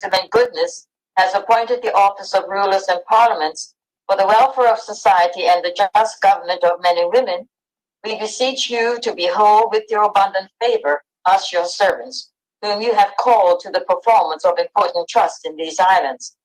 wisdom and goodness, has appointed the office of rulers and parliaments for the welfare of society and the just government of men and women, we beseech you to behold with your abundant favor us, your servants, whom you have called to the performance of important trusts in these islands.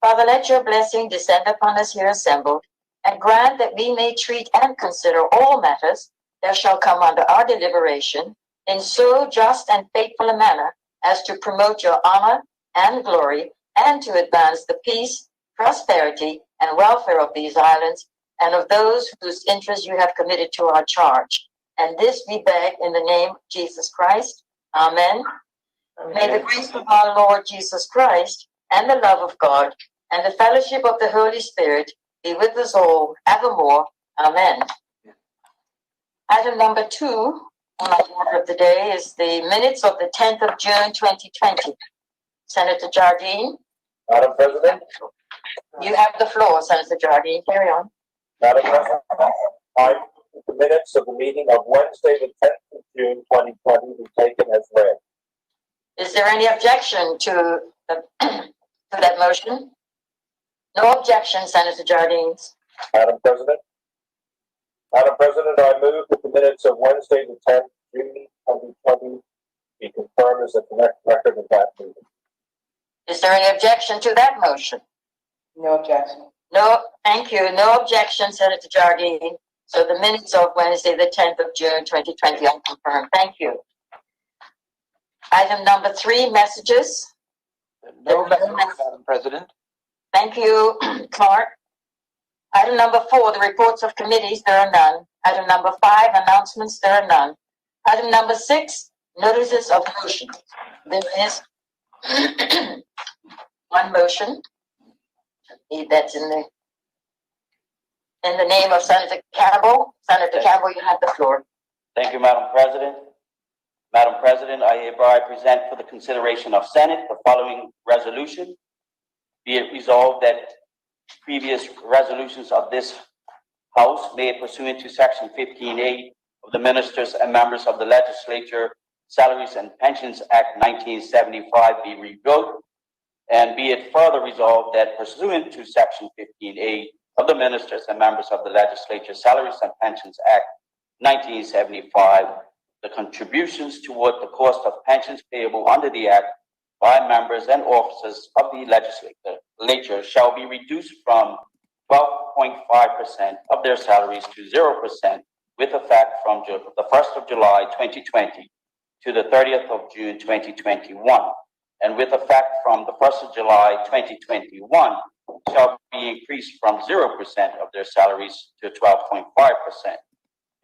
Father, let your blessing descend upon us here assembled, and grant that we may treat and consider all matters that shall come under our deliberation in so just and faithful a manner as to promote your honor and glory, and to advance the peace, prosperity, and welfare of these islands and of those whose interests you have committed to our charge. And this we beg in the name of Jesus Christ. Amen. Amen. May the grace of our Lord Jesus Christ and the love of God and the fellowship of the Holy Spirit be with us all evermore. Amen. Item number 2 on our order of the day is the minutes of the 10th of June 2020. Senator Jardine. Madam President. You have the floor, Senator Jardine. Carry on. Madam President, I move the minutes of the meeting of Wednesday, the 10th of June, 2020 be taken as read. Is there any objection to that motion? No objection, Senator Jardine. Madam President. Madam President, I move that the minutes of Wednesday, the 10th of June, 2020 be confirmed as the correct record of that meeting. Is there any objection to that motion? No objection. No, thank you. No objection, Senator Jardine. So the minutes of Wednesday, the 10th of June, 2020 are confirmed. Thank you. Item number 3, messages. No messages, Madam President. Thank you, Clark. Item number 4, the reports of committees, there are none. Item number 5, announcements, there are none. Item number 6, notices of motion. There is one motion. That's in the name of Senator Campbell. Senator Campbell, you have the floor. Thank you, Madam President. Madam President, I hereby present for the consideration of Senate the following resolution. Be it resolved that previous resolutions of this House made pursuant to Section 15A of the Ministers and Members of the Legislature Salaries and Pensions Act 1975 be revoked, and be it further resolved that pursuant to Section 15A of the Ministers and Members of the Legislature Salaries and Pensions Act 1975, the contributions toward the cost of pensions payable under the Act by members and officers of the legislature shall be reduced from 12.5% of their salaries to 0% with effect from the 1st of July 2020 to the 30th of June 2021, and with effect from the 1st of July 2021 shall be increased from 0% of their salaries to 12.5%.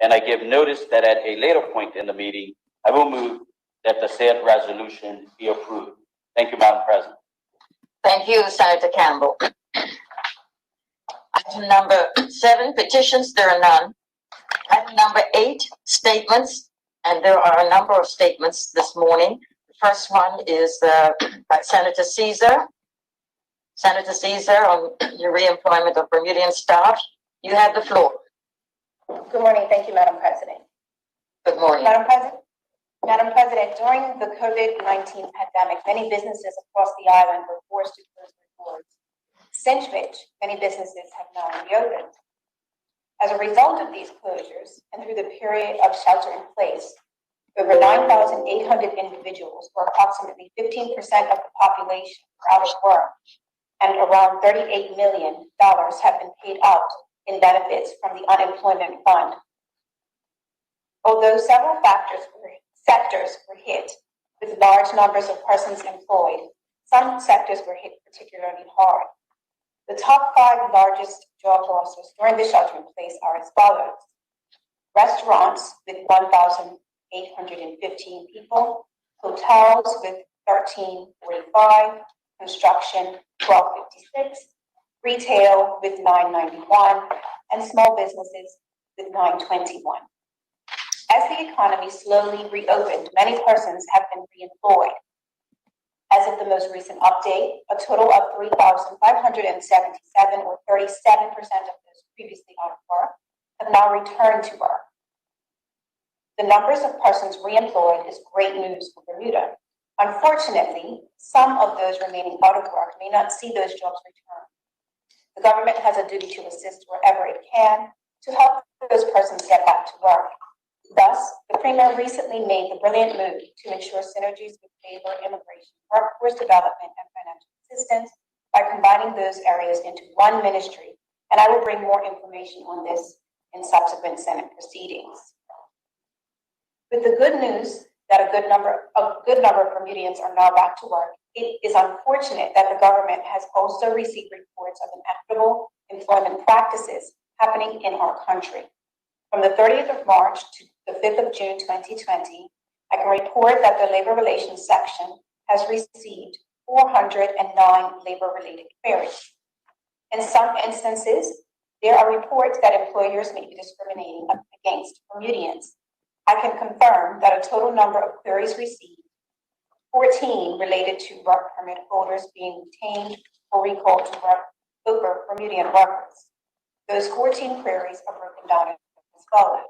And I give notice that at a later point in the meeting, I will move that the said resolution be approved. Thank you, Madam President. Thank you, Senator Campbell. Item number 7, petitions, there are none. Item number 8, statements, and there are a number of statements this morning. The first one is by Senator Caesar. Senator Caesar, on your reemployment of Bermudian staff. You have the floor. Good morning. Thank you, Madam President. Good morning. Madam President, during the COVID-19 pandemic, many businesses across the island were forced to close their doors, since which many businesses have now reopened. As a result of these closures, and through the period of shelter in place, over 9,800 individuals, or approximately 15% of the population, are out of work, and around $38 million have been paid out in benefits from the unemployment fund. Although several sectors were hit with large numbers of persons employed, some sectors were hit particularly hard. The top 5 largest job losses during the shelter in place are as follows: restaurants with 1,815 people, hotels with 1,345, construction 1,256, retail with 991, and small businesses with 921. As the economy slowly reopened, many persons have been reemployed. As of the most recent update, a total of 3,577, or 37% of those previously out of work, have now returned to work. The numbers of persons reemployed is great news for Bermuda, Unfortunately, some of those remaining out of work may not see those jobs return. The government has a duty to assist wherever it can to help those persons get back to work. Thus, the Premier recently made the brilliant move to ensure synergies with labor, immigration, workforce development, and financial assistance by combining those areas into one ministry, and I will bring more information on this in subsequent Senate proceedings. With the good news that a good number of Bermudians are now back to work, it is unfortunate that the government has also received reports of inequitable employment practices happening in our country. From the 30th of March to the 5th of June 2020, I can report that the Labor Relations Section has received 409 labor-related queries. In some instances, there are reports that employers may be discriminating against Bermudians. I can confirm that a total number of queries received, 14 related to work permit holders being retained or recalled to work over Bermudian workers. Those 14 queries are broken down as follows.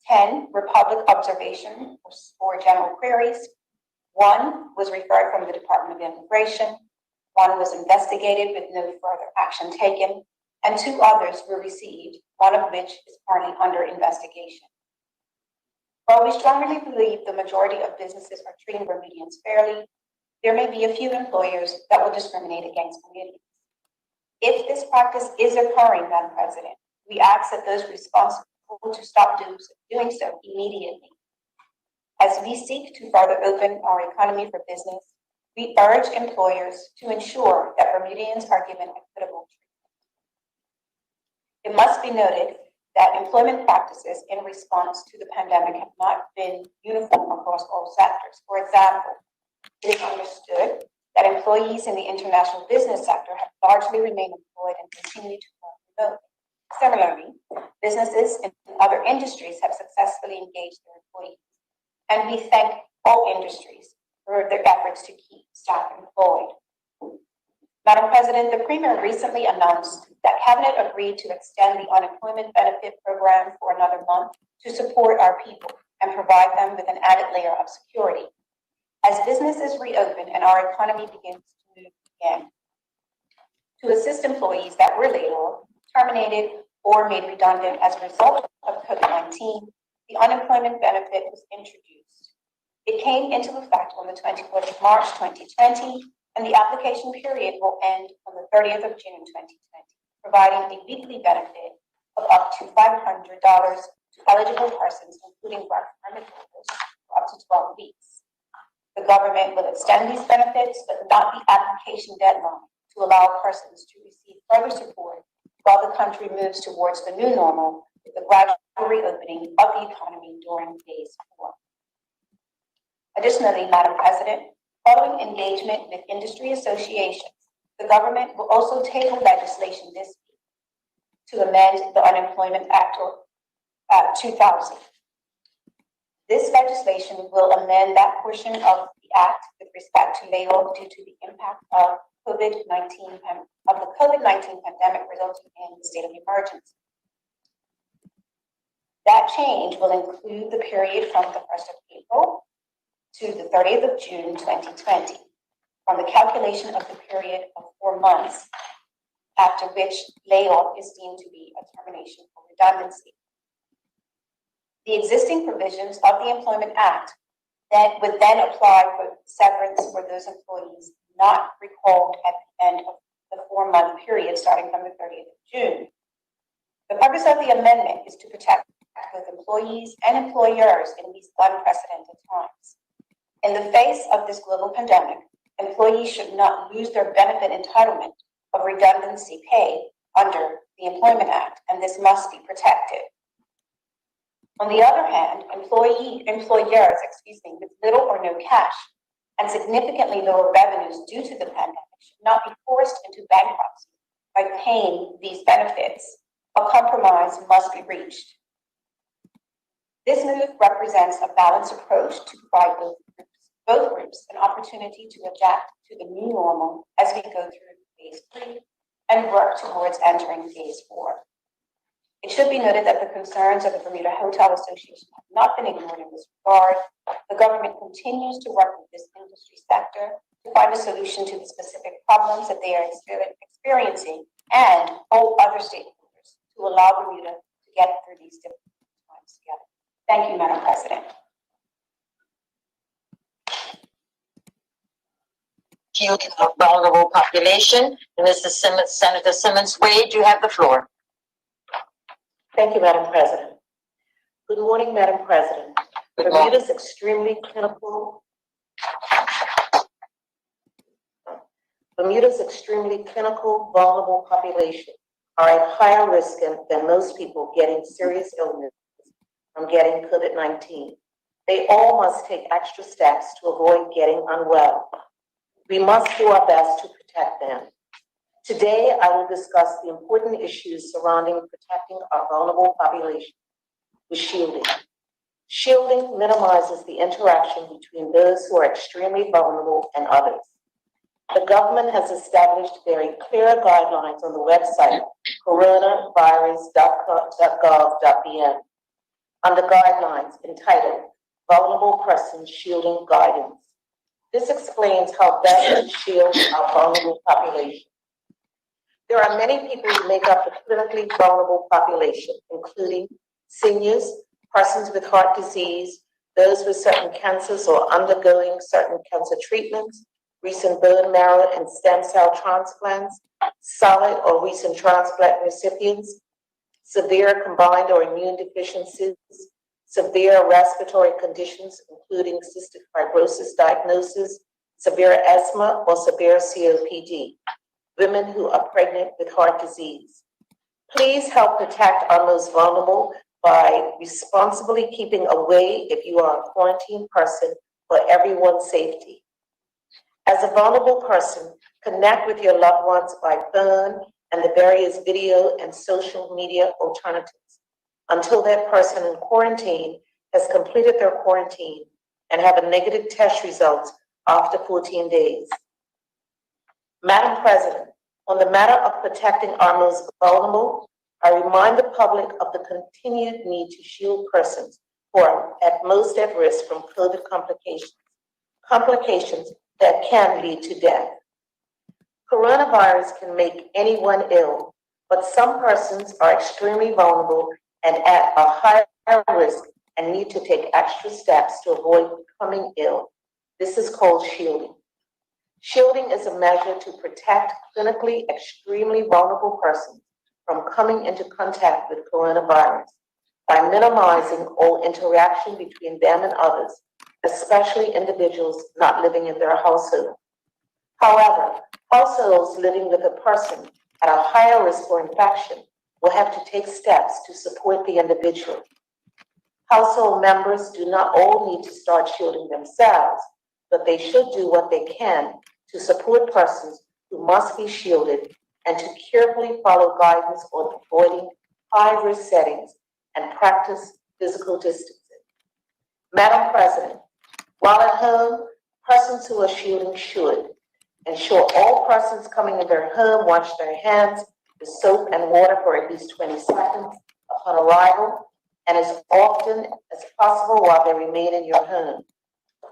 10 were public observation or general queries. 1 was referred from the Department of Immigration. 1 was investigated with no further action taken, and 2 others were received, one of which is currently under investigation. While we strongly believe the majority of businesses are treating Bermudians fairly, there may be a few employers that will discriminate against Bermudians. If this practice is occurring, Madam President, we ask that those responsible to stop doing so immediately. As we seek to further open our economy for business, we urge employers to ensure that Bermudians are given equitable treatment. It must be noted that employment practices in response to the pandemic have not been uniform across all sectors. For example, it is understood that employees in the international business sector have largely remained employed and continue to work remotely. Similarly, businesses in other industries have successfully engaged their employees, and we thank all industries for their efforts to keep staff employed. Madam President, the Premier recently announced that Cabinet agreed to extend the unemployment benefit program for another month to support our people and provide them with an added layer of security. As businesses reopen and our economy begins to move again, to assist employees that were laid off, terminated, or made redundant as a result of COVID-19, the unemployment benefit was introduced. It came into effect on the 24th of March 2020, and the application period will end on the 30th of June 2020, providing a weekly benefit of up to $500 to eligible persons, including work permit holders, for up to 12 weeks. The government will extend these benefits, but not the application deadline, to allow persons to receive further support while the country moves towards the new normal with the gradual reopening of the economy during phase 4. Additionally, Madam President, following engagement with industry associations, the government will also table legislation this week to amend the Unemployment Act of 2000. This legislation will amend that portion of the Act with respect to layoff due to the impact of the COVID-19 pandemic resulting in the state of emergency. That change will include the period from the 1st of April to the 30th of June 2020, from the calculation of the period of 4 months, after which layoff is deemed to be a termination for redundancy. The existing provisions of the Employment Act that would then apply for severance for those employees not recalled at the end of the 4-month period starting from the 30th of June. The purpose of the amendment is to protect both employees and employers in these unprecedented times. In the face of this global pandemic, employees should not lose their benefit entitlement of redundancy pay under the Employment Act, and this must be protected. On the other hand, employers with little or no cash and significantly lower revenues due to the pandemic should not be forced into bankruptcy by paying these benefits. A compromise must be reached. This move represents a balanced approach to provide both groups an opportunity to adapt to the new normal as we go through phase 3 and work towards entering phase 4. It should be noted that the concerns of the Bermuda Hotel Association have not been ignored in this regard. The government continues to work with this industry sector to find a solution to the specific problems that they are experiencing and hold other stakeholders to allow Bermuda to get through these difficult times together. Thank you, Madam President. Shielding of vulnerable population. Mr. Simmons, Senator Simmons Wade, you have the floor. Thank you, Madam President. Good morning, Madam President. Good morning. Bermuda's extremely clinical, vulnerable population are at higher risk than most people getting serious illness from getting COVID-19. They all must take extra steps to avoid getting unwell. We must do our best to protect them. Today, I will discuss the important issues surrounding protecting our vulnerable population with shielding. Shielding minimizes the interaction between those who are extremely vulnerable and others. The government has established very clear guidelines on the website coronavirus.gov.bn under guidelines entitled Vulnerable Persons Shielding Guidance. This explains how best to shield our vulnerable population. There are many people who make up the clinically vulnerable population, including seniors, persons with heart disease, those with certain cancers or undergoing certain cancer treatments, recent bone marrow and stem cell transplants, solid or recent transplant recipients, severe combined or immune deficiencies, severe respiratory conditions, including cystic fibrosis diagnosis, severe asthma, or severe COPD, women who are pregnant with heart disease. Please help protect our most vulnerable by responsibly keeping away if you are a quarantined person for everyone's safety. As a vulnerable person, connect with your loved ones by phone and the various video and social media alternatives until that person in quarantine has completed their quarantine and have a negative test results after 14 days. Madam President, on the matter of protecting our most vulnerable, I remind the public of the continued need to shield persons who are at most at risk from COVID complications that can lead to death. Coronavirus can make anyone ill, but some persons are extremely vulnerable and at a higher risk and need to take extra steps to avoid becoming ill. This is called shielding. Shielding is a measure to protect clinically extremely vulnerable persons from coming into contact with coronavirus by minimizing all interaction between them and others, especially individuals not living in their household. However, households living with a person at a higher risk for infection will have to take steps to support the individual. Household members do not all need to start shielding themselves, but they should do what they can to support persons who must be shielded and to carefully follow guidance on avoiding high-risk settings and practice physical distancing. Madam President, while at home, persons who are shielding should ensure all persons coming in their home wash their hands with soap and water for at least 20 seconds upon arrival and as often as possible while they remain in your home.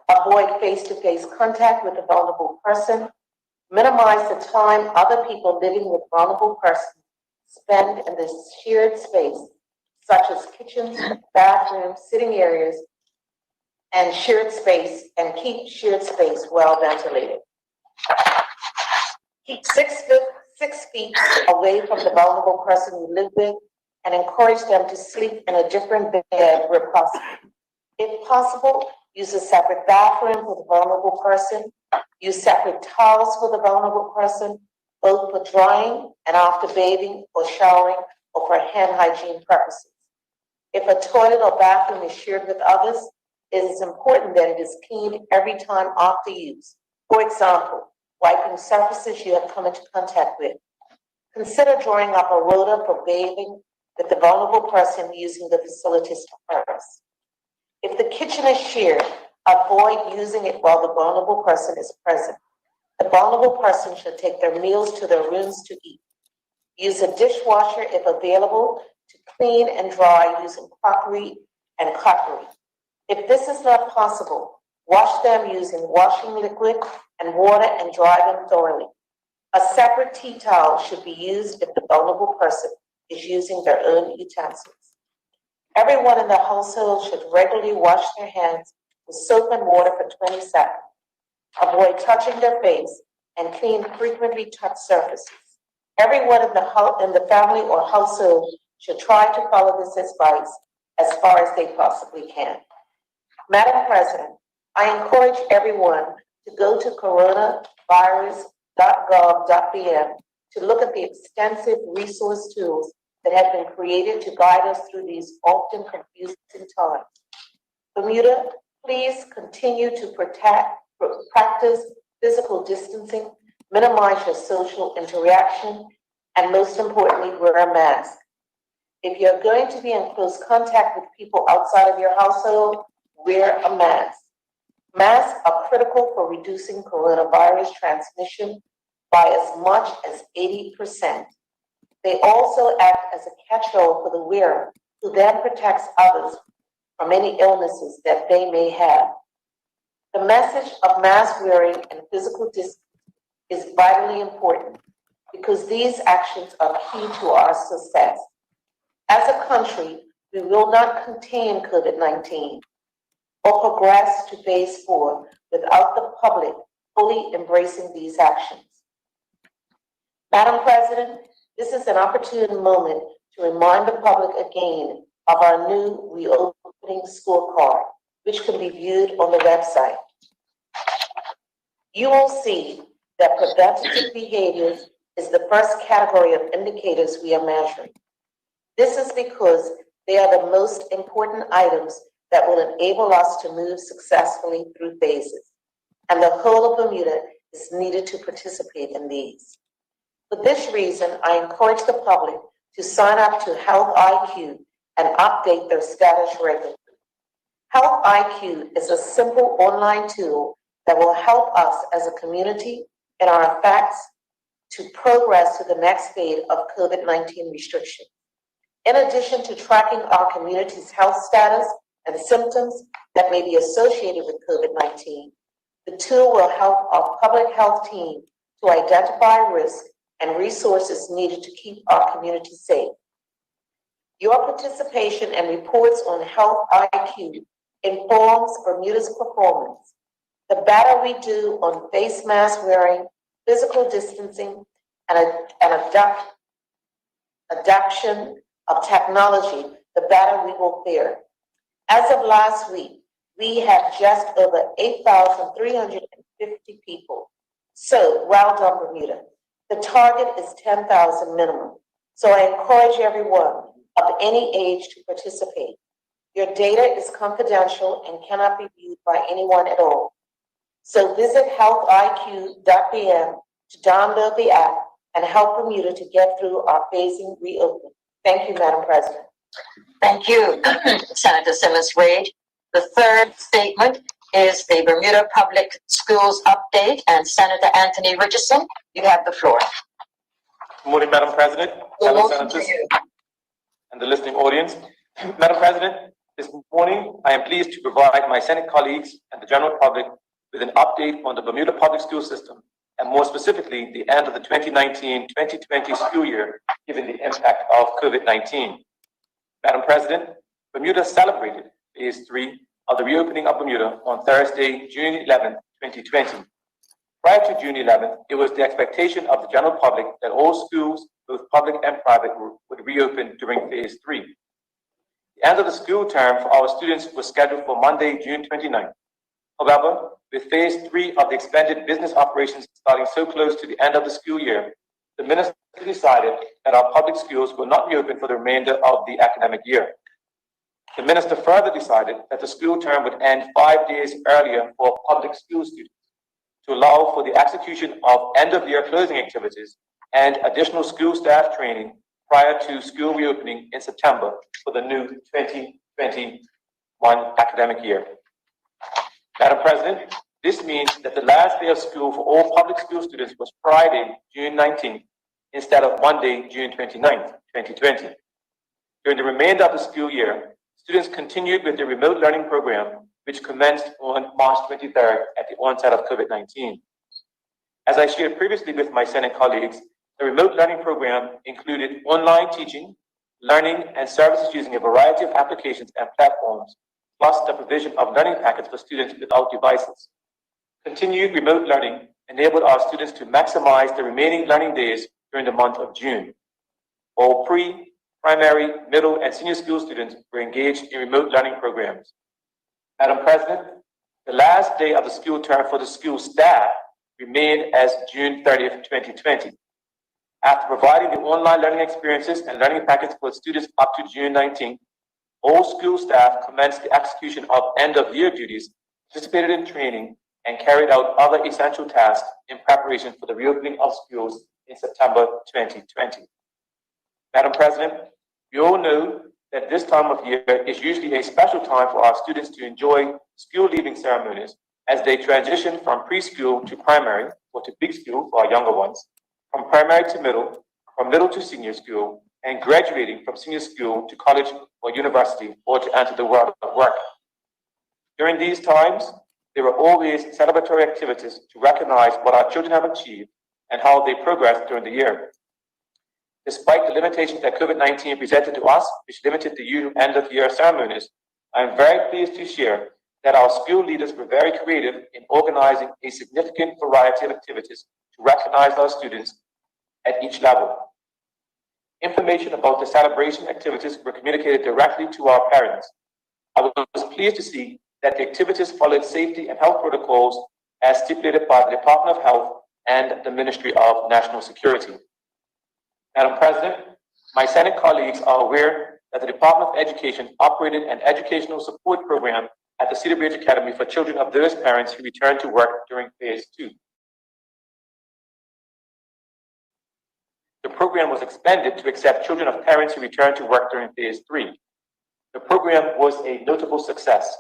Avoid face-to-face contact with a vulnerable person. Minimize the time other people living with vulnerable persons spend in this shared space, such as kitchens, bathrooms, sitting areas, and shared space, and keep shared space well ventilated. Keep 6 feet away from the vulnerable person you live with and encourage them to sleep in a different bed where possible. If possible, use a separate bathroom for the vulnerable person. Use separate towels for the vulnerable person, both for drying and after bathing or showering or for hand hygiene purposes. If a toilet or bathroom is shared with others, it is important that it is cleaned every time after use. For example, wiping surfaces you have come into contact with. Consider drawing up a rota for bathing with the vulnerable person using the facilities first. If the kitchen is shared, avoid using it while the vulnerable person is present. The vulnerable person should take their meals to their rooms to eat. Use a dishwasher if available to clean and dry using crockery and cutlery. If this is not possible, wash them using washing liquid and water and dry them thoroughly. A separate tea towel should be used if the vulnerable person is using their own utensils. Everyone in the household should regularly wash their hands with soap and water for 20 seconds. Avoid touching their face and clean frequently touched surfaces. Everyone in the family or household should try to follow this advice as far as they possibly can. Madam President, I encourage everyone to go to coronavirus.gov.bm to look at the extensive resource tools that have been created to guide us through these often confusing times. Bermuda, please continue to practice physical distancing, minimize your social interaction, and most importantly, wear a mask. If you're going to be in close contact with people outside of your household, wear a mask. Masks are critical for reducing coronavirus transmission by as much as 80%. They also act as a catch-all for the wearer, who then protects others from any illnesses that they may have. The message of mask wearing and physical distance is vitally important because these actions are key to our success. As a country, we will not contain COVID-19 or progress to phase 4 without the public fully embracing these actions. Madam President, this is an opportune moment to remind the public again of our new reopening scorecard, which can be viewed on the website. You will see that preventative behaviors is the first category of indicators we are measuring. This is because they are the most important items that will enable us to move successfully through phases, and the whole of Bermuda is needed to participate in these. For this reason, I encourage the public to sign up to Health IQ and update their status regularly. Health IQ is a simple online tool that will help us as a community in our efforts to progress to the next phase of COVID-19 restrictions. In addition to tracking our community's health status and symptoms that may be associated with COVID-19, the tool will help our public health team to identify risk and resources needed to keep our community safe. Your participation and reports on Health IQ informs Bermuda's performance. The better we do on face mask wearing, physical distancing, and adoption of technology, the better we will fare. As of last week, we have just over 8,350 people. So, well done, Bermuda. The target is 10,000 minimum. So I encourage everyone of any age to participate. Your data is confidential and cannot be viewed by anyone at all. So visit healthiq.bm to download the app and help Bermuda to get through our phasing reopening. Thank you, Madam President. Thank you, Senator Simmons-Wade. The third statement is the Bermuda Public Schools update, and Senator Anthony Richardson, you have the floor. Good morning, Madam President, fellow senators, and the listening audience. Madam President, this morning I am pleased to provide my Senate colleagues and the general public with an update on the Bermuda public school system, and more specifically, the end of the 2019-2020 school year, given the impact of COVID-19. Madam President, Bermuda celebrated phase 3 of the reopening of Bermuda on Thursday, June 11, 2020. Prior to June 11th, it was the expectation of the general public that all schools, both public and private, would reopen during phase 3. The end of the school term for our students was scheduled for Monday, June 29th. However, with phase 3 of the expanded business operations starting so close to the end of the school year, the minister decided that our public schools will not reopen for the remainder of the academic year. The minister further decided that the school term would end 5 days earlier for public school students to allow for the execution of end-of-year closing activities and additional school staff training prior to school reopening in September for the new 2021 academic year. Madam President, this means that the last day of school for all public school students was Friday, June 19th, instead of Monday, June 29th, 2020. During the remainder of the school year, students continued with the remote learning program, which commenced on March 23rd at the onset of COVID-19. As I shared previously with my Senate colleagues, the remote learning program included online teaching, learning, and services using a variety of applications and platforms, plus the provision of learning packets for students without devices. Continued remote learning enabled our students to maximize the remaining learning days during the month of June. All pre, primary, middle, and senior school students were engaged in remote learning programs. Madam President, the last day of the school term for the school staff remained as June 30th, 2020. After providing the online learning experiences and learning packets for students up to June 19th, all school staff commenced the execution of end-of-year duties, participated in training, and carried out other essential tasks in preparation for the reopening of schools in September 2020. Madam President, we all know that this time of year is usually a special time for our students to enjoy school leaving ceremonies as they transition from preschool to primary, or to big school for our younger ones, from primary to middle, from middle to senior school, and graduating from senior school to college or university, or to enter the world of work. During these times, there are always celebratory activities to recognize what our children have achieved and how they progressed during the year. Despite the limitations that COVID-19 presented to us, which limited the usual end-of-year ceremonies, I am very pleased to share that our school leaders were very creative in organizing a significant variety of activities to recognize our students at each level. Information about the celebration activities were communicated directly to our parents. I was pleased to see that the activities followed safety and health protocols as stipulated by the Department of Health and the Ministry of National Security. Madam President, my Senate colleagues are aware that the Department of Education operated an educational support program at the Cedar Bridge Academy for children of those parents who returned to work during phase 2. The program was expanded to accept children of parents who returned to work during phase 3. The program was a notable success.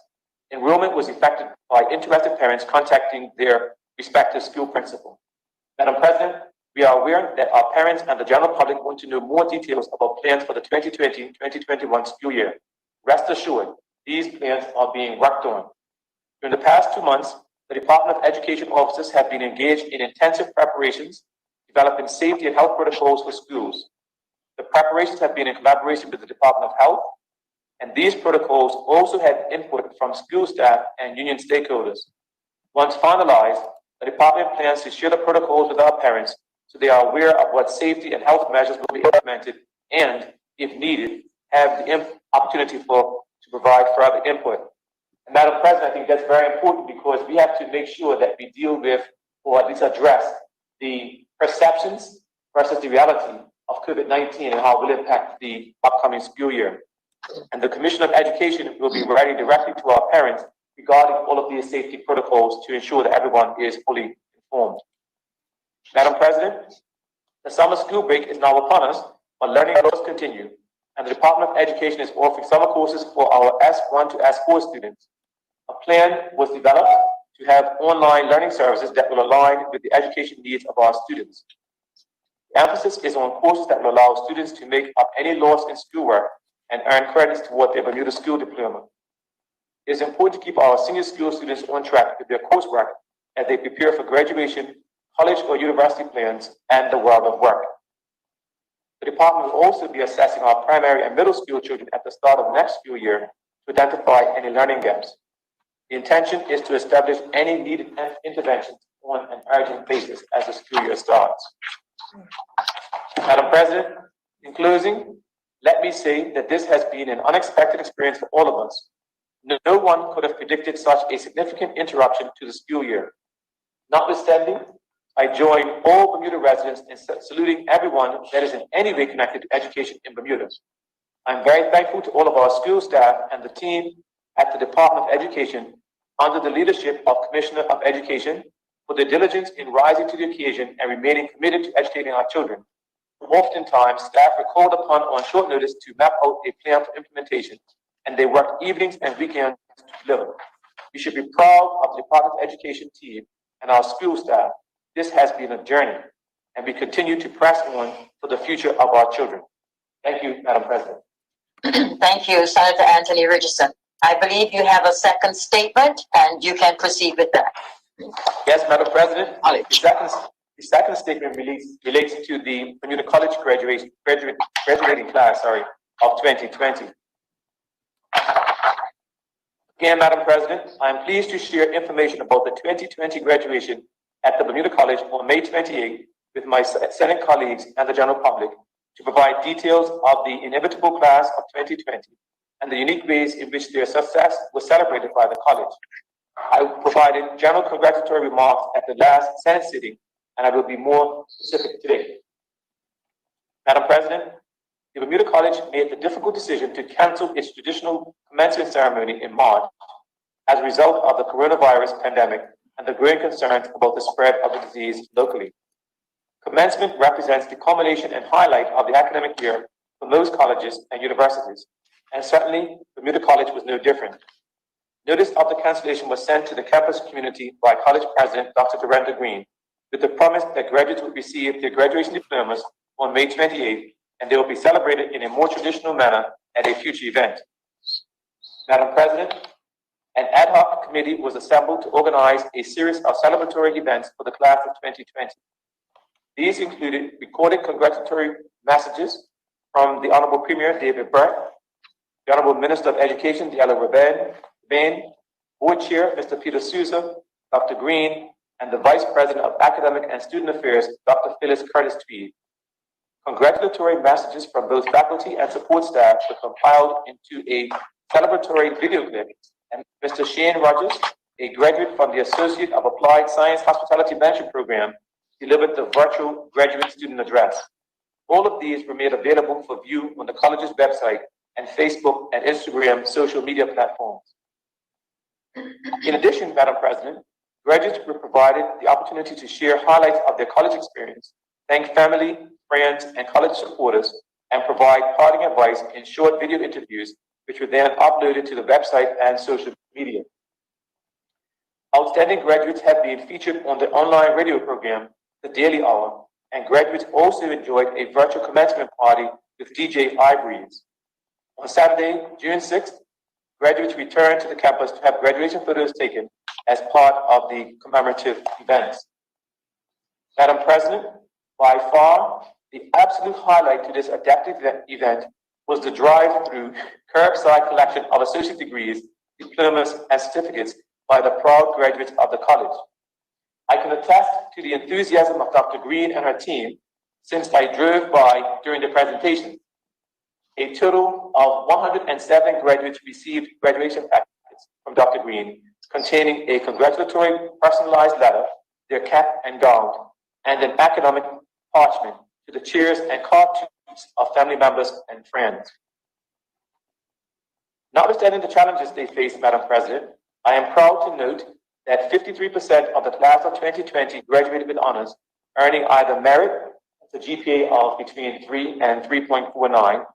Enrollment was effected by interested parents contacting their respective school principal. Madam President, we are aware that our parents and the general public want to know more details about plans for the 2020-2021 school year. Rest assured, these plans are being worked on. During the past 2 months, the Department of Education officers have been engaged in intensive preparations, developing safety and health protocols for schools. The preparations have been in collaboration with the Department of Health, and these protocols also had input from school staff and union stakeholders. Once finalized, the department plans to share the protocols with our parents so they are aware of what safety and health measures will be implemented and, if needed, have the opportunity to provide further input. And Madam President, I think that's very important because we have to make sure that we deal with, or at least address, the perceptions versus the reality of COVID-19 and how it will impact the upcoming school year. And the Commissioner of Education will be writing directly to our parents regarding all of these safety protocols to ensure that everyone is fully informed. Madam President, the summer school break is now upon us, but learning must continue, and the Department of Education is offering summer courses for our S1 to S4 students. A plan was developed to have online learning services that will align with the education needs of our students. The emphasis is on courses that will allow students to make up any loss in schoolwork and earn credits toward their Bermuda School Diploma. It is important to keep our senior school students on track with their coursework as they prepare for graduation, college or university plans, and the world of work. The department will also be assessing our primary and middle school children at the start of next school year to identify any learning gaps. The intention is to establish any needed interventions on an urgent basis as the school year starts. Madam President, in closing, let me say that this has been an unexpected experience for all of us. No one could have predicted such a significant interruption to the school year. Notwithstanding, I join all Bermuda residents in saluting everyone that is in any way connected to education in Bermuda. I'm very thankful to all of our school staff and the team at the Department of Education under the leadership of Commissioner of Education for their diligence in rising to the occasion and remaining committed to educating our children. Oftentimes, staff were called upon on short notice to map out a plan for implementation, and they worked evenings and weekends to deliver. We should be proud of the Department of Education team and our school staff. This has been a journey, and we continue to press on for the future of our children. Thank you, Madam President. Thank you, Senator Anthony Richardson. I believe you have a second statement and you can proceed with that. Yes, Madam President. The second statement relates to the community college graduating class, of 2020. Again, Madam President, I am pleased to share information about the 2020 graduation at the Bermuda College on May 28 with my Senate colleagues and the general public to provide details of the inevitable class of 2020 and the unique ways in which their success was celebrated by the college. I provided general congratulatory remarks at the last Senate sitting, and I will be more specific today. Madam President, the Bermuda College made the difficult decision to cancel its traditional commencement ceremony in March as a result of the coronavirus pandemic and the growing concerns about the spread of the disease locally. Commencement represents the culmination and highlight of the academic year for most colleges and universities, and certainly Bermuda College was no different. Notice of the cancellation was sent to the campus community by College President Dr. Dorinda Green, with the promise that graduates would receive their graduation diplomas on May 28th, and they will be celebrated in a more traditional manner at a future event. Madam President, an ad hoc committee was assembled to organize a series of celebratory events for the class of 2020. These included recorded congratulatory messages from the Honorable Premier David Burke, the Honorable Minister of Education Diallo Rabin, Board Chair Mr. Peter Souza, Dr. Green, and the Vice President of Academic and Student Affairs, Dr. Phyllis Curtis Tweed. Congratulatory messages from both faculty and support staff were compiled into a celebratory video clip, and Mr. Shane Rogers, a graduate from the Associate of Applied Science Hospitality Management Program, delivered the virtual graduate student address. All of these were made available for view on the college's website and Facebook and Instagram social media platforms. In addition, Madam President, graduates were provided the opportunity to share highlights of their college experience, thank family, friends, and college supporters, and provide parting advice in short video interviews, which were then uploaded to the website and social media. Outstanding graduates have been featured on the online radio program, The Daily Hour, and graduates also enjoyed a virtual commencement party with DJ iBreeze. On Saturday, June 6th, graduates returned to the campus to have graduation photos taken as part of the commemorative events. Madam President, by far, the absolute highlight to this adaptive event was the drive-through curbside collection of associate degrees, diplomas, and certificates by the proud graduates of the college. I can attest to the enthusiasm of Dr. Green and her team since I drove by during the presentation. A total of 107 graduates received graduation packets from Dr. Green containing a congratulatory personalized letter, their cap and gown, and an academic parchment to the cheers and cartoons of family members and friends. Notwithstanding the challenges they faced, Madam President, I am proud to note that 53% of the class of 2020 graduated with honors, earning either merit, a GPA of between 3 and 3.49,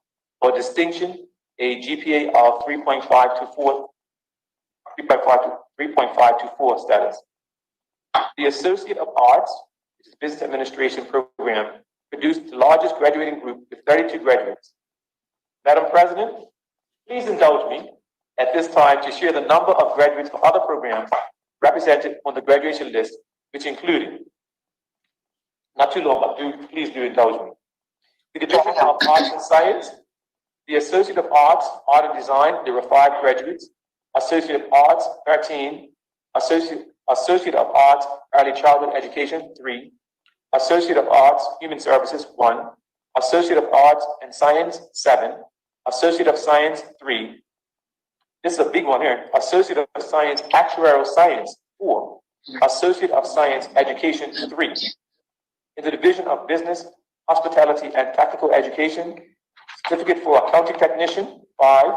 or distinction, a GPA of 3.5 to 4 status. The Associate of Arts, which is Business Administration program, produced the largest graduating group with 32 graduates. Madam President, please indulge me at this time to share the number of graduates for other programs represented on the graduation list, which included, not too long, but please do indulge me. The Division of Arts and Science, the Associate of Arts, Art and Design, there were 5 graduates. Associate of Arts, 13. Associate of Arts, Early Childhood Education, 3. Associate of Arts, Human Services, 1. Associate of Arts and Science, 7. Associate of Science, 3. This is a big one here. Associate of Science, Actuarial Science, 4. Associate of Science, Education, 3. In the Division of Business, Hospitality, and Technical Education, Certificate for Accounting Technician, 5.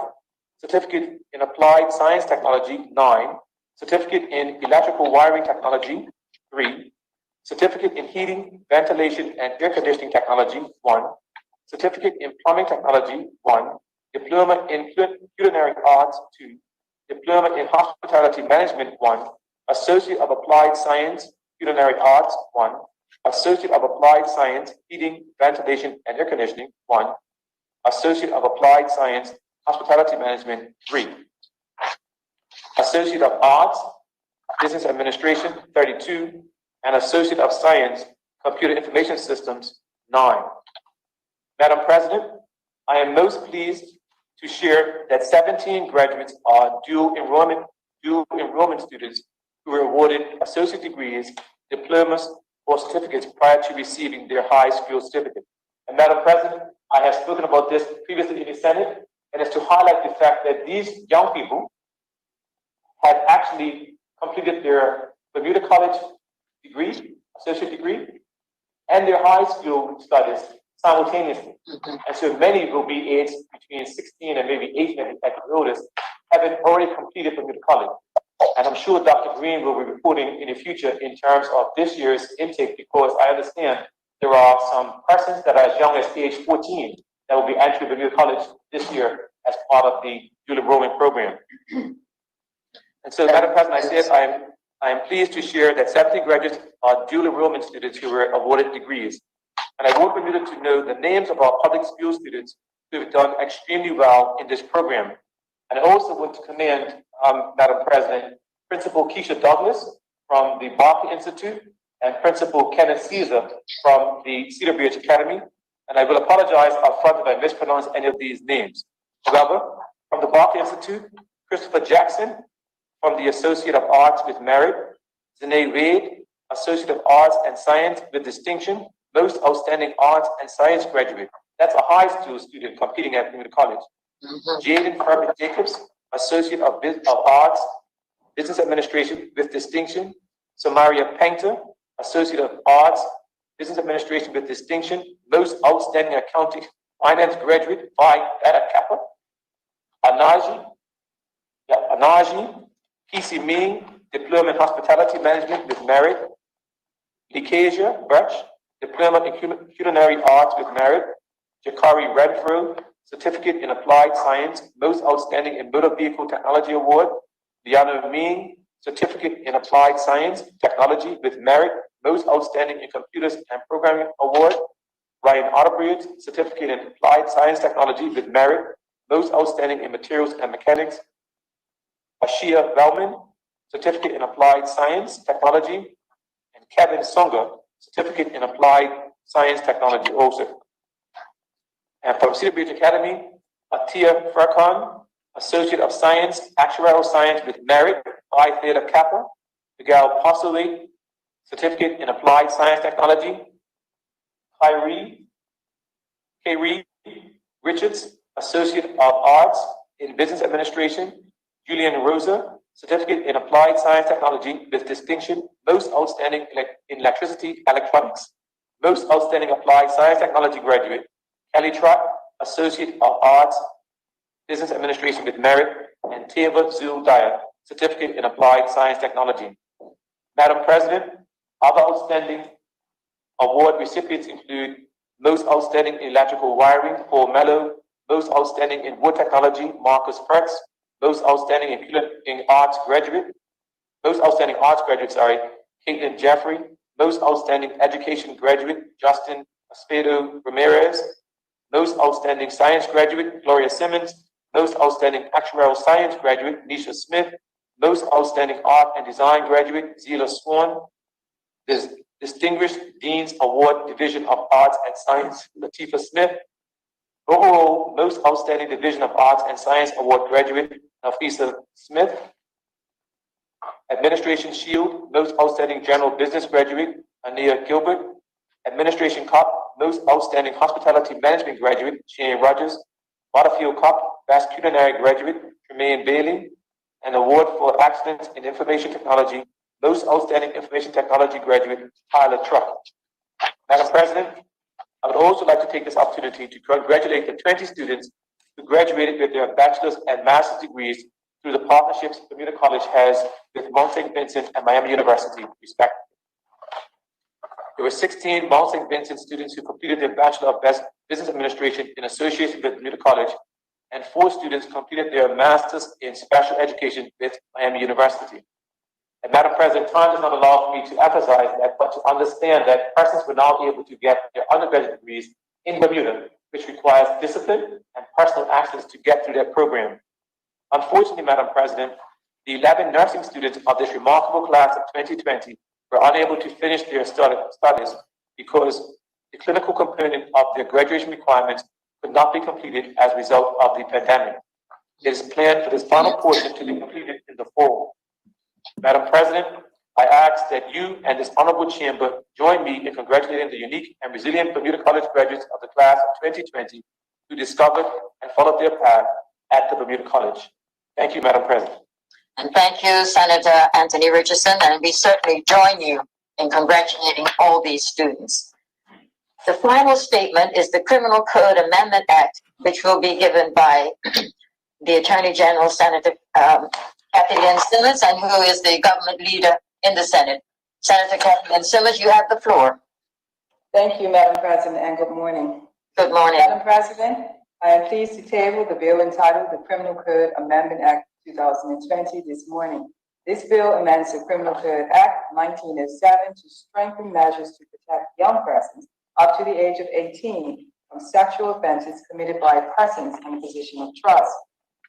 Certificate in Applied Science Technology, 9. Certificate in Electrical Wiring Technology, 3. Certificate in Heating, Ventilation, and Air Conditioning Technology, 1. Certificate in Plumbing Technology, 1. Diploma in Culinary Arts, 2. Diploma in Hospitality Management, 1. Associate of Applied Science, Culinary Arts, 1. Associate of Applied Science, Heating, Ventilation, and Air Conditioning, 1. Associate of Applied Science, Hospitality Management, 3. Associate of Arts, Business Administration, 32, and Associate of Science, Computer Information Systems, 9. Madam President, I am most pleased to share that 17 graduates are dual enrollment students who were awarded associate degrees, diplomas, or certificates prior to receiving their high school certificate. And Madam President, I have spoken about this previously in the Senate, and it's to highlight the fact that these young people have actually completed their Bermuda College degree, associate degree, and their high school studies simultaneously. And so many will be aged between 16 and maybe 18 at the oldest, having already completed Bermuda College. And I'm sure Dr. Green will be reporting in the future in terms of this year's intake, because I understand there are some persons that are as young as age 14 that will be entering Bermuda College this year as part of the dual enrollment program. And so, Madam President, I said I am pleased to share that 17 graduates are dual enrollment students who were awarded degrees. And I want Bermuda to know the names of our public school students who have done extremely well in this program. And I also want to commend, Madam President, Principal Keisha Douglas from the Barker Institute and Principal Kenneth Caesar from the Cedar Bridge Academy. And I will apologize up front if I mispronounce any of these names. However, from the Barker Institute, Christopher Jackson from the Associate of Arts with Merit, Zanae Wade, Associate of Arts and Science with Distinction, Most Outstanding Arts and Science Graduate. That's a high school student competing at Bermuda College. Jaden Herbert Jacobs, Associate of Arts, Business Administration with Distinction. Samaria Painter, Associate of Arts, Business Administration with Distinction, Most Outstanding Accounting Finance Graduate by Beta Kappa. Anaji PC Ming, Diploma in Hospitality Management with Merit. Likasia Birch, Diploma in Culinary Arts with Merit. Jakari Renfro, Certificate in Applied Science, Most Outstanding in Motor Vehicle Technology Award. Liana Ming, Certificate in Applied Science, Technology with Merit, Most Outstanding in Computers and Programming Award. Ryan Otterbridge, Certificate in Applied Science Technology with Merit, Most Outstanding in Materials and Mechanics. Ashia Bellman, Certificate in Applied Science Technology. And Kevin Songa, Certificate in Applied Science Technology also. And from Cedar Bridge Academy, Atia Furkan, Associate of Science, Actuarial Science with Merit, Phi Theta Kappa. Miguel Postlewaite, Certificate in Applied Science Technology. Kyrie Richards, Associate of Arts in Business Administration. Julian Rosa, Certificate in Applied Science Technology with Distinction, Most Outstanding in Electricity Electronics. Most Outstanding Applied Science Technology Graduate. Kelly Trott, Associate of Arts, Business Administration with Merit, and Teva Zul Daya, Certificate in Applied Science Technology. Madam President, other outstanding award recipients include Most Outstanding in Electrical Wiring, Paul Mello, Most Outstanding in Wood Technology, Marcus Pertz, Most Outstanding in Arts Graduate, Caitlin Jeffrey, Most Outstanding Education Graduate, Justin Espedo Ramirez, Most Outstanding Science Graduate, Gloria Simmons, Most Outstanding Actuarial Science Graduate, Nisha Smith, Most Outstanding Art and Design Graduate, Zila Swan, Distinguished Dean's Award Division of Arts and Science, Latifa Smith, overall Most Outstanding Division of Arts and Science Award Graduate, Nafisa Smith, Administration Shield, Most Outstanding General Business Graduate, Ania Gilbert, Administration Cup, Most Outstanding Hospitality Management Graduate, Shane Rogers, Butterfield Cup, Best Culinary Graduate, Tremaine Bailey, and Award for Excellence in Information Technology, Most Outstanding Information Technology Graduate, Tyler Truck. Madam President, I would also like to take this opportunity to congratulate the 20 students who graduated with their bachelor's and master's degrees through the partnerships Bermuda College has with Mount St. Vincent and Miami University, respectively. There were 16 Mount St. Vincent students who completed their Bachelor of Business Administration in association with Bermuda College, and 4 students completed their Master's in Special Education with Miami University. And Madam President, time does not allow for me to emphasize that, but to understand that persons were now able to get their undergraduate degrees in Bermuda which requires discipline and personal actions to get through their program. Unfortunately, Madam President, the 11 nursing students of this remarkable class of 2020 were unable to finish their studies because the clinical component of their graduation requirements could not be completed as a result of the pandemic. It is planned for this final portion to be completed in the fall. Madam President, I ask that you and this honorable chamber join me in congratulating the unique and resilient Bermuda College graduates of the class of 2020 who discovered and followed their path at the Bermuda College. Thank you, Madam President. And thank you, Senator Anthony Richardson, and we certainly join you in congratulating all these students. The final statement is the Criminal Code Amendment Act, which will be given by the Attorney General, Senator Kathy Lynn Simmons, and who is the government leader in the Senate. Senator Kathy Lynn Simmons, you have the floor. Thank you, Madam President, and good morning. Good morning. Madam President, I am pleased to table the bill entitled the Criminal Code Amendment Act 2020 this morning. This bill amends the Criminal Code Act 1907 to strengthen measures to protect young persons up to the age of 18 from sexual offenses committed by persons in a position of trust.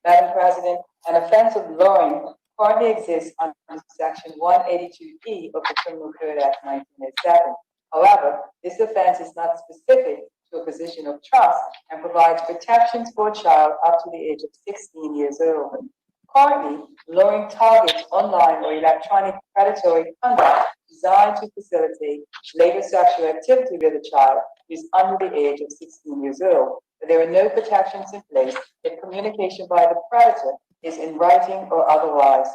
Madam President, an offense of luring currently exists under Section 182E of the Criminal Code Act 1907. However, this offense is not specific to a position of trust and provides protections for a child up to the age of 16 years old. Currently, luring targets online or electronic predatory conduct designed to facilitate later sexual activity with a child who is under the age of 16 years old. But there are no protections in place if communication by the predator is in writing or otherwise.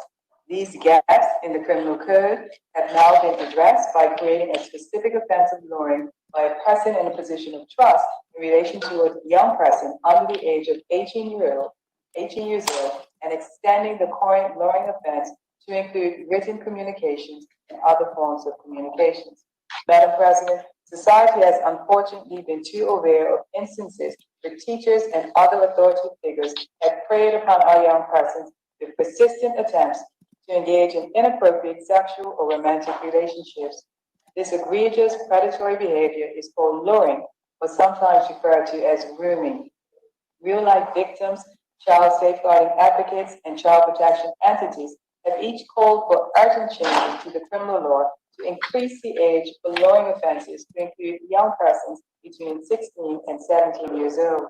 These gaps in the criminal code have now been addressed by creating a specific offense of luring by a person in a position of trust in relation to a young person under the age of 18 years old, and extending the current luring offense to include written communications and other forms of communications. Madam President, society has unfortunately been too aware of instances where teachers and other authority figures have preyed upon our young persons with persistent attempts to engage in inappropriate sexual or romantic relationships. This egregious predatory behavior is called luring, or sometimes referred to as grooming. Real-life victims, child safeguarding advocates, and child protection entities have each called for urgent changes to the criminal law to increase the age for luring offenses to include young persons between 16 and 17 years old.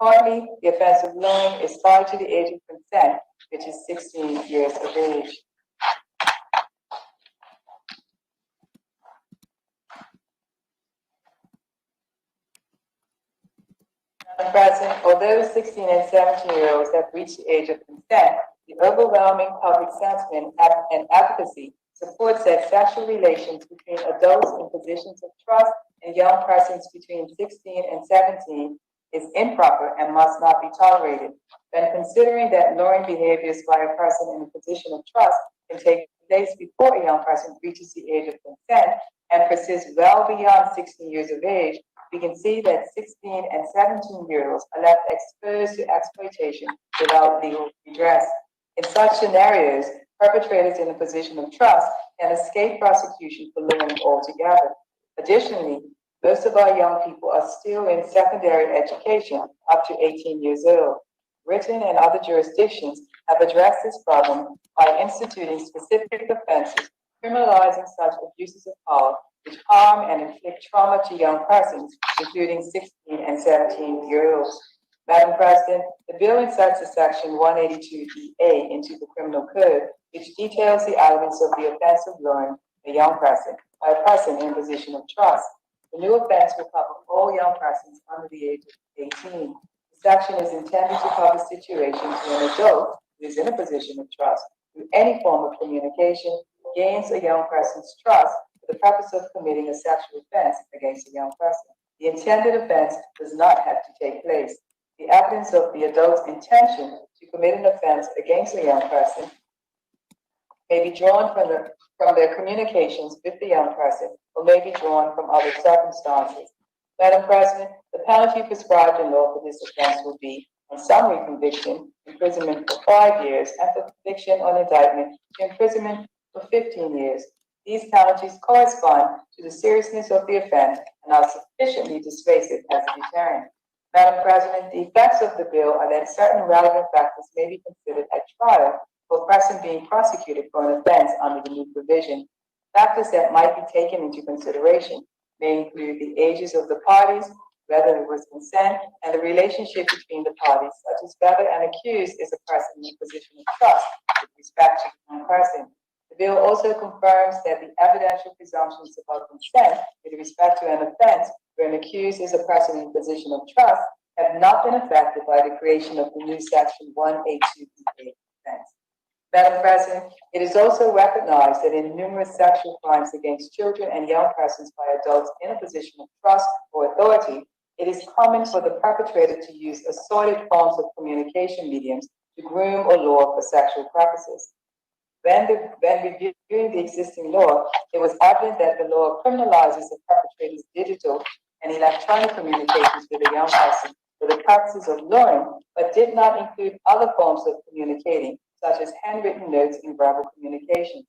Currently, the offense of luring is tied to the age of consent, which is 16 years of age. Madam President, although 16 and 17-year-olds have reached the age of consent, the overwhelming public sentiment and advocacy supports that sexual relations between adults in positions of trust and young persons between 16 and 17 is improper and must not be tolerated. When considering that luring behaviors by a person in a position of trust can take place before a young person reaches the age of consent and persists well beyond 16 years of age, we can see that 16 and 17-year-olds are left exposed to exploitation without legal redress. In such scenarios, perpetrators in a position of trust can escape prosecution for luring altogether. Additionally, most of our young people are still in secondary education up to 18 years old. Britain and other jurisdictions have addressed this problem by instituting specific offenses, criminalizing such abuses of power which harm and inflict trauma to young persons, including 16 and 17-year-olds. Madam President, the bill inserts a section 182DA into the criminal code, which details the elements of the offense of luring a young person by a person in a position of trust. The new offense will cover all young persons under the age of 18. The section is intended to cover situations where an adult who is in a position of trust through any form of communication gains a young person's trust for the purpose of committing a sexual offense against a young person. The intended offense does not have to take place. The evidence of the adult's intention to commit an offense against a young person may be drawn from their communications with the young person or may be drawn from other circumstances. Madam President, the penalty prescribed in law for this offense will be, on summary conviction, imprisonment for 5 years, and for conviction on indictment, imprisonment for 15 years. These penalties correspond to the seriousness of the offense and are sufficiently dissuasive as a deterrent. Madam President, the effects of the bill are that certain relevant factors may be considered at trial for a person being prosecuted for an offense under the new provision. Factors that might be taken into consideration may include the ages of the parties, whether there was consent, and the relationship between the parties, such as whether an accused is a person in a position of trust with respect to the person. The bill also confirms that the evidential presumptions about consent with respect to an offense where an accused is a person in a position of trust have not been affected by the creation of the new section 182B offense. Madam President, it is also recognized that in numerous sexual crimes against children and young persons by adults in a position of trust or authority, it is common for the perpetrator to use assorted forms of communication mediums to groom or lure for sexual purposes. When reviewing the existing law, it was evident that the law criminalizes the perpetrator's digital and electronic communications with a young person for the purposes of luring, but did not include other forms of communicating, such as handwritten notes and verbal communications.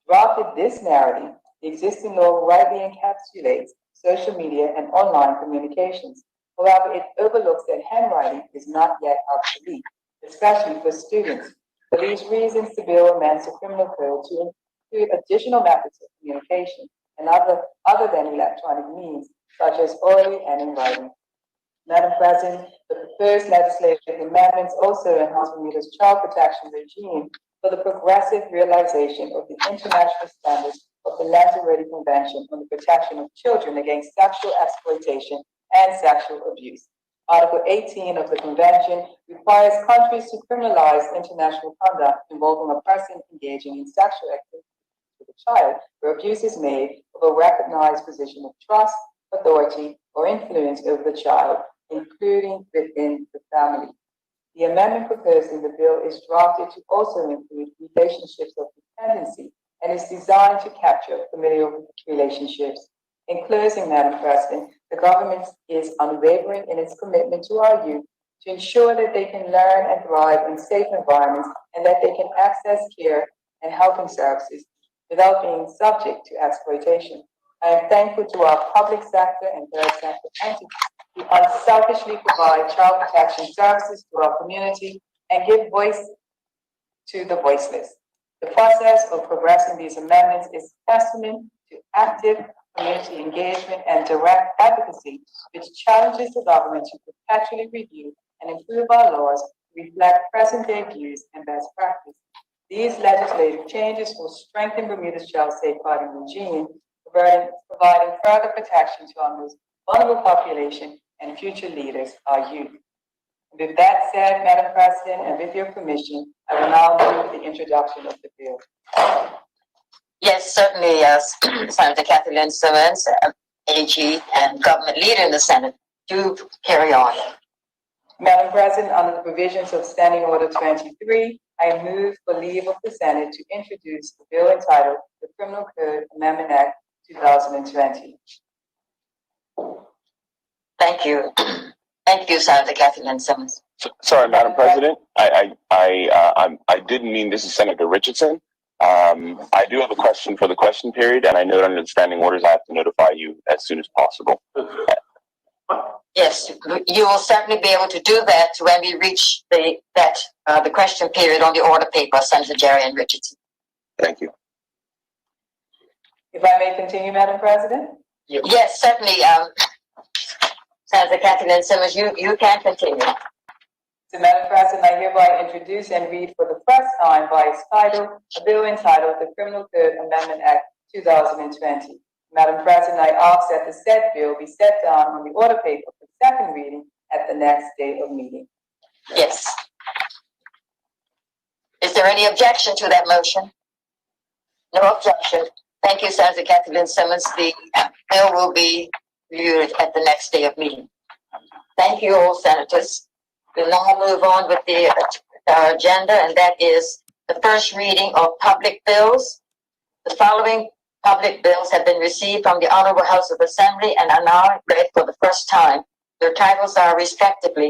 Drafted this narrative, the existing law rightly encapsulates social media and online communications. However, it overlooks that handwriting is not yet obsolete, especially for students. For these reasons, the bill amends the criminal code to include additional methods of communication and other than electronic means, such as orally and in writing. Madam President, the proposed legislative amendments also enhance Bermuda's child protection regime for the progressive realization of the international standards of the Lanzarote Convention on the Protection of Children against Sexual Exploitation and Sexual Abuse. Article 18 of the Convention requires countries to criminalize international conduct involving a person engaging in sexual activity with a child where abuse is made of a recognized position of trust, authority, or influence over the child, including within the family. The amendment proposed in the bill is drafted to also include relationships of dependency and is designed to capture familial relationships. In closing, Madam President, the government is unwavering in its commitment to our youth to ensure that they can learn and thrive in safe environments and that they can access care and helping services without being subject to exploitation. I am thankful to our public sector and third sector entities who unselfishly provide child protection services to our community and give voice to the voiceless. The process of progressing these amendments is testament to active community engagement and direct advocacy, which challenges the government to perpetually review and improve our laws to reflect present-day views and best practice. These legislative changes will strengthen Bermuda's child safeguarding regime, providing further protection to our most vulnerable population and future leaders, our youth. With that said, Madam President, and with your permission, I will now move the introduction of the bill. Yes, certainly, Senator Kathleen Simmons, AG, and government leader in the Senate, do carry on. Madam President, under the provisions of Standing Order 23, I move for leave of the Senate to introduce the bill entitled the Criminal Code Amendment Act 2020. Thank you. Thank you, Senator Kathleen Simmons. Sorry, Madam President. I didn't mean this is Senator Richardson. I do have a question for the question period, and I know under the standing orders I have to notify you as soon as possible. Yes, you will certainly be able to do that when we reach the question period on the order paper, Senator Jerry and Richardson. Thank you. If I may continue, Madam President? Yes, certainly, Senator Kathleen Simmons, you can continue. So, Madam President, I hereby introduce and read for the first time by its title, a bill entitled the Criminal Code Amendment Act 2020. Madam President, I ask that the said bill be set down on the order paper for second reading at the next day of meeting. Yes. Is there any objection to that motion? No objection. Thank you, Senator Kathleen Simmons. The bill will be reviewed at the next day of meeting. Thank you, all senators. We'll now move on with the agenda, and that is the first reading of public bills. The following public bills have been received from the Honorable House of Assembly and are now read for the first time. Their titles are respectively